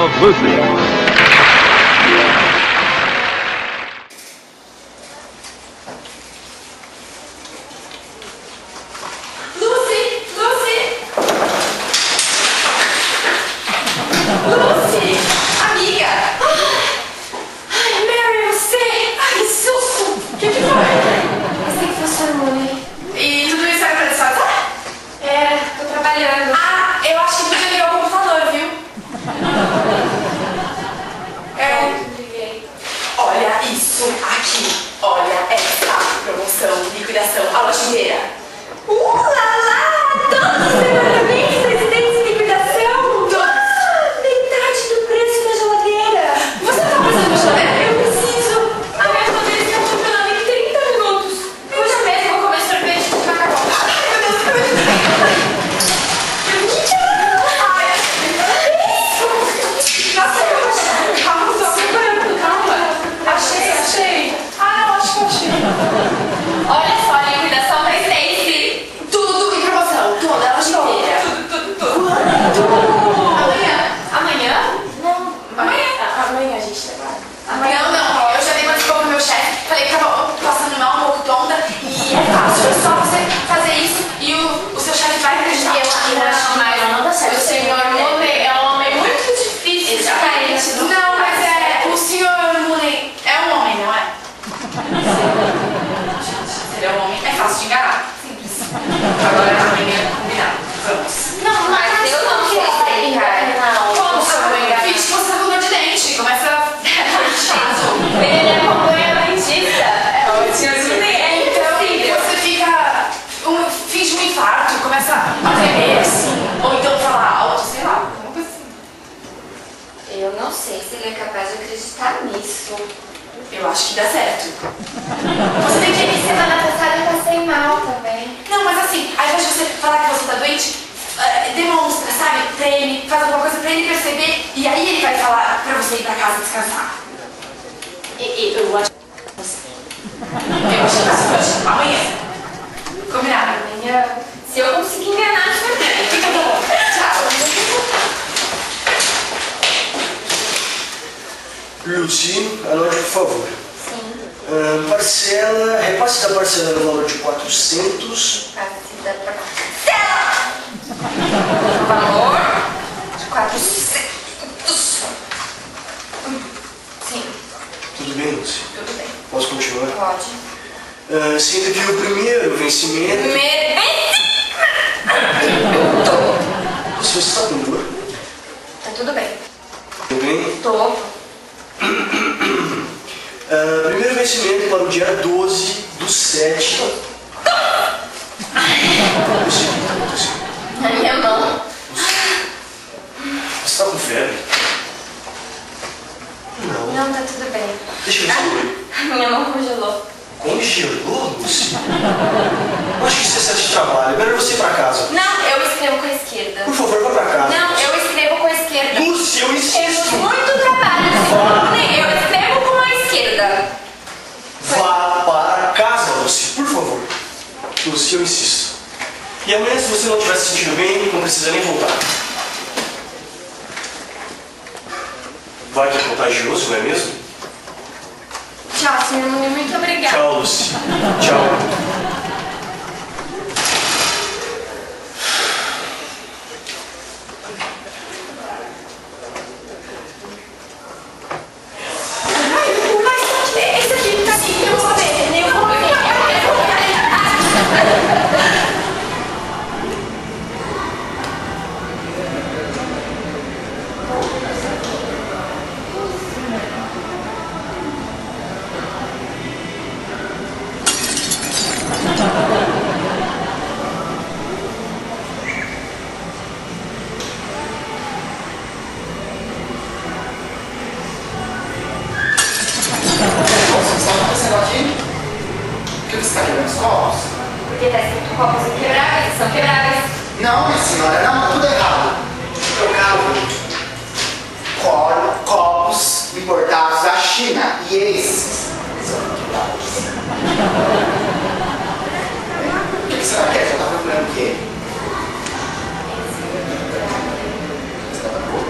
of Lucy. Liquidação, a loja inteira. Lá, lá! Todos os parabéns, presidente de liquidação! Metade do preço da geladeira! Você tá precisando de geladeira? Eu preciso! A minha geladeira está funcionando em 30 minutos! Hoje mesmo vou comer sorvete de macarrão. Ai, meu Deus, eu achei! Ah, não, acho que eu achei! Olha só, a liquidação da Stacy. Tudo em promoção. Toda a loja inteira. Tudo. Amanhã? Amanhã? Não. Amanhã a gente trabalha. Amanhã não. Eu já dei uma desculpa pro meu chefe. Falei que tava passando mal, um pouco tonta. E é fácil. É só você fazer isso e o seu chefe vai acreditar. Não dá certo. O senhor Mooney é um homem muito difícil. Exatamente. Não, mas o senhor Mooney é um homem, não é? Ele é um homem, é fácil de enganar. Simples. Agora amanhã combinado. Vamos. Não, mas eu não quero enganar. Como você vai enganar? Finge que você tá com dor de dente. Começa a... Ele acompanha a dentista. É ótimo. Então você fica... finge um infarto, começa a tremer assim. Ou então falar alto, sei lá. Alguma coisa assim. Eu não sei se ele é capaz de acreditar nisso. Eu acho que dá certo. Você tem que ir semana passada e passei mal também. Não, mas assim, ao invés de você falar que você tá doente, demonstra, sabe? Treine, faz alguma coisa pra ele perceber e aí ele vai falar pra você ir pra casa descansar. Eu acho que você amanhã. Combinado? Amanhã, se eu conseguir enganar, fica bom. Tchau. Lucy, anote, por favor. Sim. Parcela, repasse da parcela no valor de 400. Repasse da parcela! No valor de 400. Sim. Tudo bem, Lucy? Tudo bem. Posso continuar? Pode. Sendo que o primeiro vencimento... Você está com dor? Tá tudo bem. Tudo bem? Tô. Primeiro vencimento para o dia 12/7. Lucy, o que está acontecendo? Na minha mão. Você está com febre? Não. Não, tá tudo bem. Deixa eu ver. Minha mão congelou. Congelou, Lucy? Eu acho que isso é excesso de trabalho. Melhor você ir para casa. Não, eu escrevo com a esquerda. Por favor, vá para casa. Não, eu escrevo com a esquerda. Lucy, eu insisto. Temos muito trabalho. Eu escrevo com a esquerda. Vá para casa, Lucy, por favor. Lucy, eu insisto. E amanhã, se você não estiver se sentindo bem, não precisa nem voltar. Vai que é contagioso, não é mesmo? Tchau, senhor Mooney. Muito obrigada. Tchau, Lucy. Tchau. Porque tá escrito copos inquebráveis, são quebráveis. Não, minha senhora, não, tudo errado. Trocava copos importados da China e esses são quebrados. O que será que é? Você tá procurando o quê? Você tá procurando?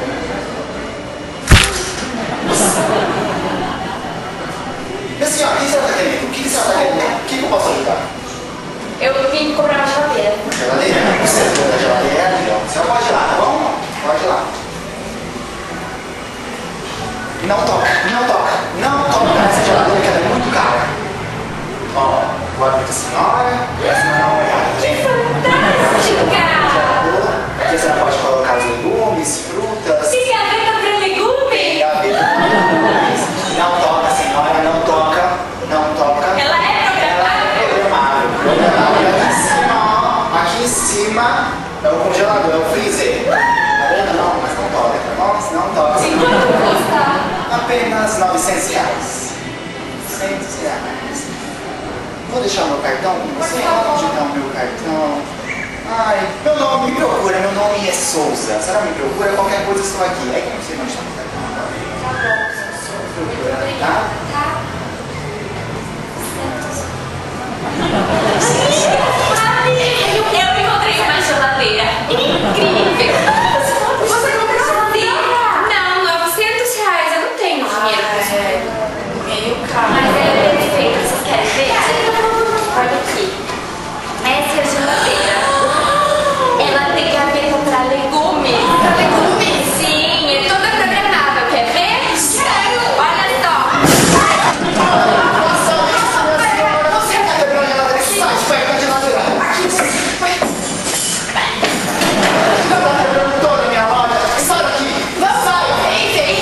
Não toca, não toca, não toca nessa geladeira que ela é muito cara. Ó, vou abrir pra senhora, essa não é uma olhada. Aqui você pode colocar os legumes, frutas. Tem gaveta pra legume? Tem gaveta pra legumes. Não toca, senhora, não toca, não toca. Ela é Programável. Programável aqui em cima, ó. Aqui em cima é o congelador, é o freezer. Tá vendo? Não, mas não toca, tá bom? Não toca. E quanto custa? Apenas R$900. R$900. Vou deixar o meu cartão com você? Onde está o meu cartão? Ai, meu nome, me procura, meu nome é Souza. A senhora me procura, qualquer coisa eu estou aqui. É que eu não sei onde está o meu cartão agora. Procura, tá? Eu encontrei uma geladeira incrível. Você comprou sozinha? Não, R$900. Eu não tenho dinheiro pra isso. Meio caro. Mas ela é perfeita. Vocês querem ver? Olha aqui. Essa é a geladeira. Ela tem gaveta pra legumes. Pra legumes? Sim, é toda programável. Quer ver? Sério? Olha só. Você está quebrando a geladeira, sai de perto da geladeira. Aqui, vai. Não está quebrando toda a minha loja. Sai daqui. Não sai. Vem.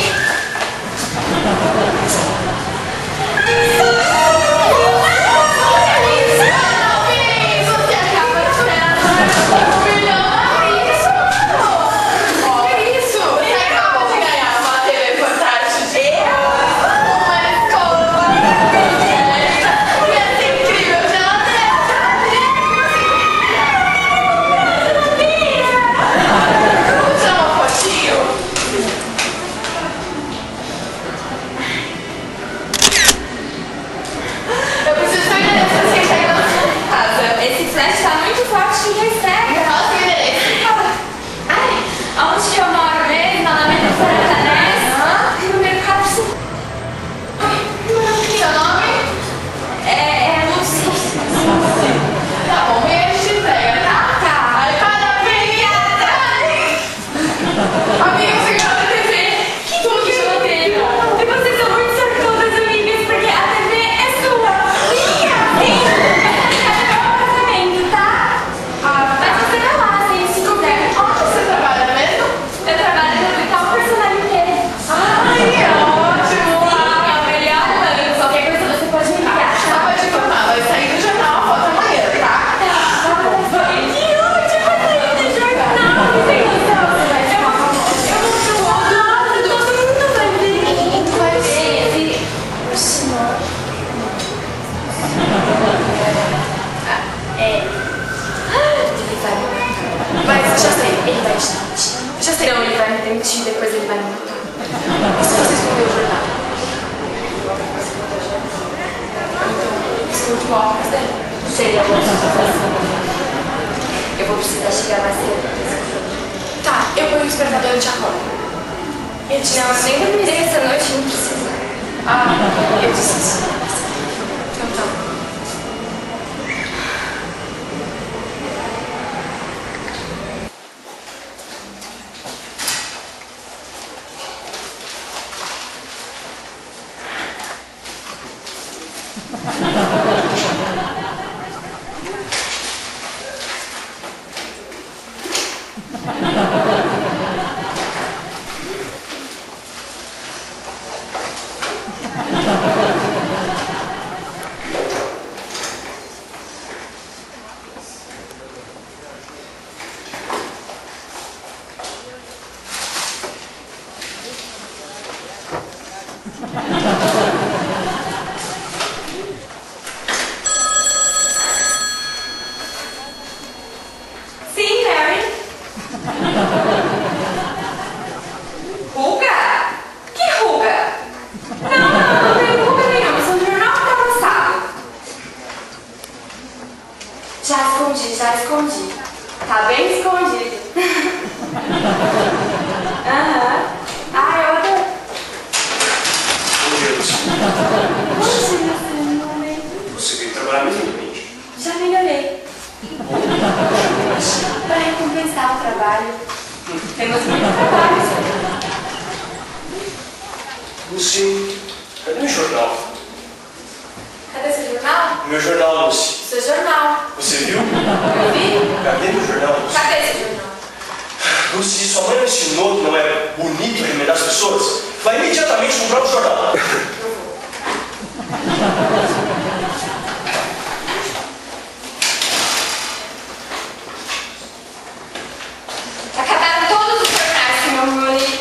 Eu preciso do endereço pra você entregar na sua casa. Esse flash tá muito forte e recebe. Fala seu endereço. Ai, aonde que eu moro mesmo? Na Alameda Paracanés. No mercado. Seu nome? É Lucy. Tá bom, e a gente entrega, tá? Tá. Ai, parabéns! Amiga, você ganhou a TV. Que geladeira. E vocês são muito sortudas, amigas, porque a TV é sua. Minha! Sim! É meu apartamento, tá? Mas você vai lá, se quiser. Onde você trabalha mesmo? Eu trabalho no Hospital Personalité. Ai, é ótimo! É o melhor banco. Qualquer coisa você pode me ligar. Só pra te informar, vai sair do jornal a foto amanhã, tá? Que ótimo! Vai sair do jornal! Não tem noção, você vai ver. Eu vou pro todo mundo vai ver. Tu vai ver. Ele vai me matar. Mas já sei, ele vai te demitir. Já sei, não, ele vai me demitir, depois ele vai me matar. E se você esconder o jornal? Então, esconde o óculos dele. Seria bom. Eu vou precisar chegar mais cedo. Tá, eu ponho o despertador e te acordo. Eu nem dormirei essa noite, não precisa. Eu disse isso. Então tá. Sim, Mary. Ruga? Que ruga? Não tem ruga nenhuma. Isso é um jornal que tá lançado. Já escondi. Tá bem escondido. Aham. Eu adoro. Bom dia, Lúcia. Imagina, seu nome. Você veio trabalhar mesmo, gente? Já melhorei. Para recompensar o trabalho. Temos muito trabalho. Lucy, cadê o jornal? Cadê seu jornal? Meu jornal, Lucy. Seu jornal. Você viu? Eu vi. Cadê meu jornal, Lucy? Cadê esse jornal? Lucy, sua mãe não ensinou que não é bonito remedar as pessoas? Vai imediatamente comprar o jornal. Acabaram todos os jornais, senhor Rooney.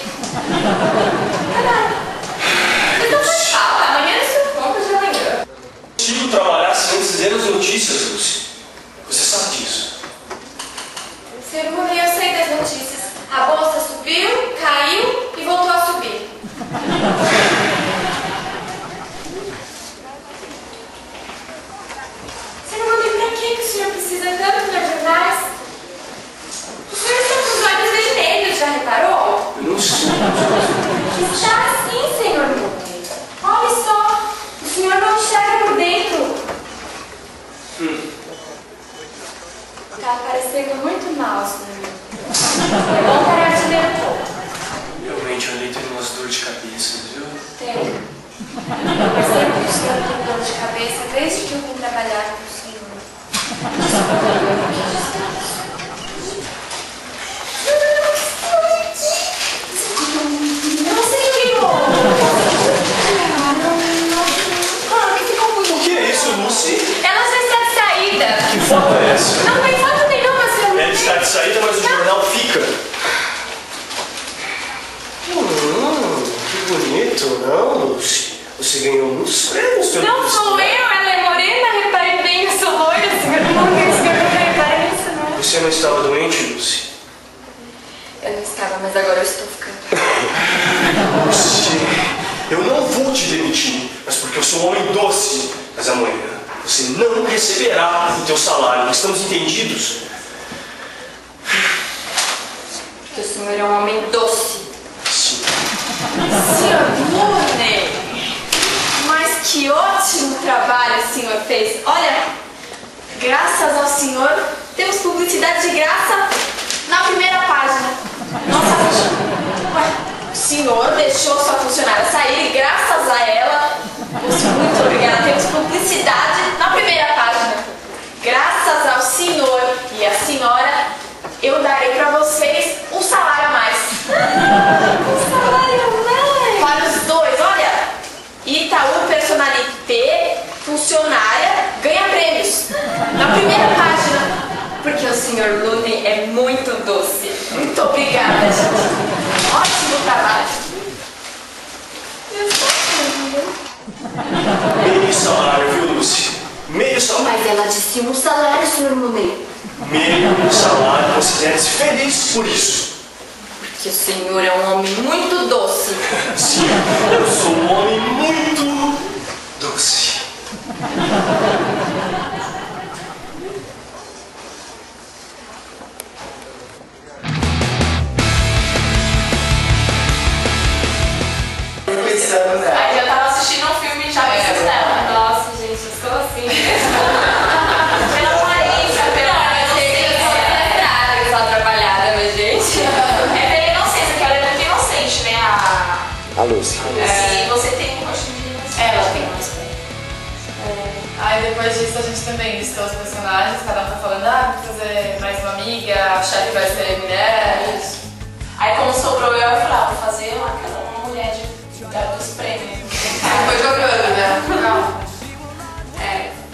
Acabaram. Mas não faz falta. Amanhã é seu conta de amanhã. Consigo trabalhar sem dizer as notícias, Lucy. Você sabe disso. Senhor Rooney, eu sei das notícias. A bolsa subiu, caiu e voltou a subir. Senhor Rooney, pra que o senhor precisa tanto ler jornais? O senhor está com os olhos vermelhos, já reparou? Eu não sei. Está assim, senhor Rooney. Olha só, o senhor não enxerga por dentro. Está parecendo muito mal, senhor. É bom parar de ler um pouco. Realmente, eu andei tendo umas dores de cabeça, viu? Tem. Eu percebo que o senhor tem dor de cabeça desde que eu vim trabalhar com o senhor. Não sei o que que ficou muito. O que é isso, Lucy? Ela já está de saída. Que foto é essa? Não tem foto nenhuma, senhor. Ela está de saída, mas o jornal fica. Que bonito, não, Lucy? Você ganhou muitos prêmios pelo Não sou eu, ela é morena, repare bem, eu sou loira, senhor. Não repare nisso, não. Você não estava doente, Lucy? Eu não estava, mas agora eu estou ficando. Lucy, eu não vou te demitir, mas porque eu sou um homem doce. Mas amanhã você não receberá o teu salário. Nós estamos entendidos? Porque o senhor é um homem doce. Sim. Senhor Rooney, mas que ótimo trabalho o senhor fez. Olha, graças ao senhor, temos publicidade de graça na primeira página. Nossa, ué, o senhor deixou sua funcionária sair e graças a ela, muito obrigada, temos publicidade na primeira página. Graças ao senhor e à senhora, eu darei para vocês um salário a mais. Um salário a mais? Para os dois, olha. Itaú Personalité, funcionária, ganha prêmios. Na primeira página. Porque o senhor Rooney é muito doce. Muito obrigada, gente. Ótimo trabalho. Meio salário, viu, Lucy? Meio salário. Mas ela disse um salário, senhor Rooney. Meio salário. Considere-se feliz por isso. Porque o senhor é um homem muito doce. Sim, eu sou um homem muito doce. Pensando nela. Aí eu tava assistindo um filme já pensando nela. Nossa, gente, eu sou assim. Pela aparência, eu sei que eu sou só trabalhada, mas gente. É pela inocência, que ela é muito inocente, né? A Lucy. E você tem um gostinho de inocência. Ela tem um gostinho. Aí depois disso a gente também listou os personagens, cada um tá falando, vou fazer mais uma amiga, a chefe vai ser mulheres. Aí como sobrou eu falei, vou fazer uma mulher dos prêmios. Foi jogando, né? Não.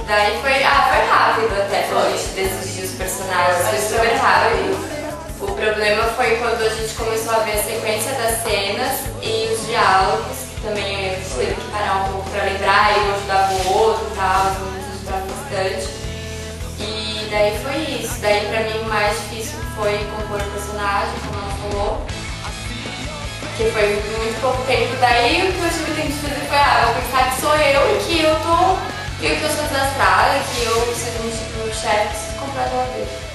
Daí foi rápido até, a gente decidir os personagens, foi super rápido. O problema foi quando a gente começou a ver a sequência das cenas e os diálogos, que também a gente teve que parar um pouco pra lembrar, e um ajudava o outro e tal, nos ajudava bastante. E daí foi isso. Daí pra mim o mais difícil foi compor o personagem, como ela falou. Que foi muito pouco tempo. Daí o que eu tive tempo de fazer foi, vou pensar que sou eu e que eu sou desastrada, que eu preciso de um tipo de chefe, preciso comprar de uma vez.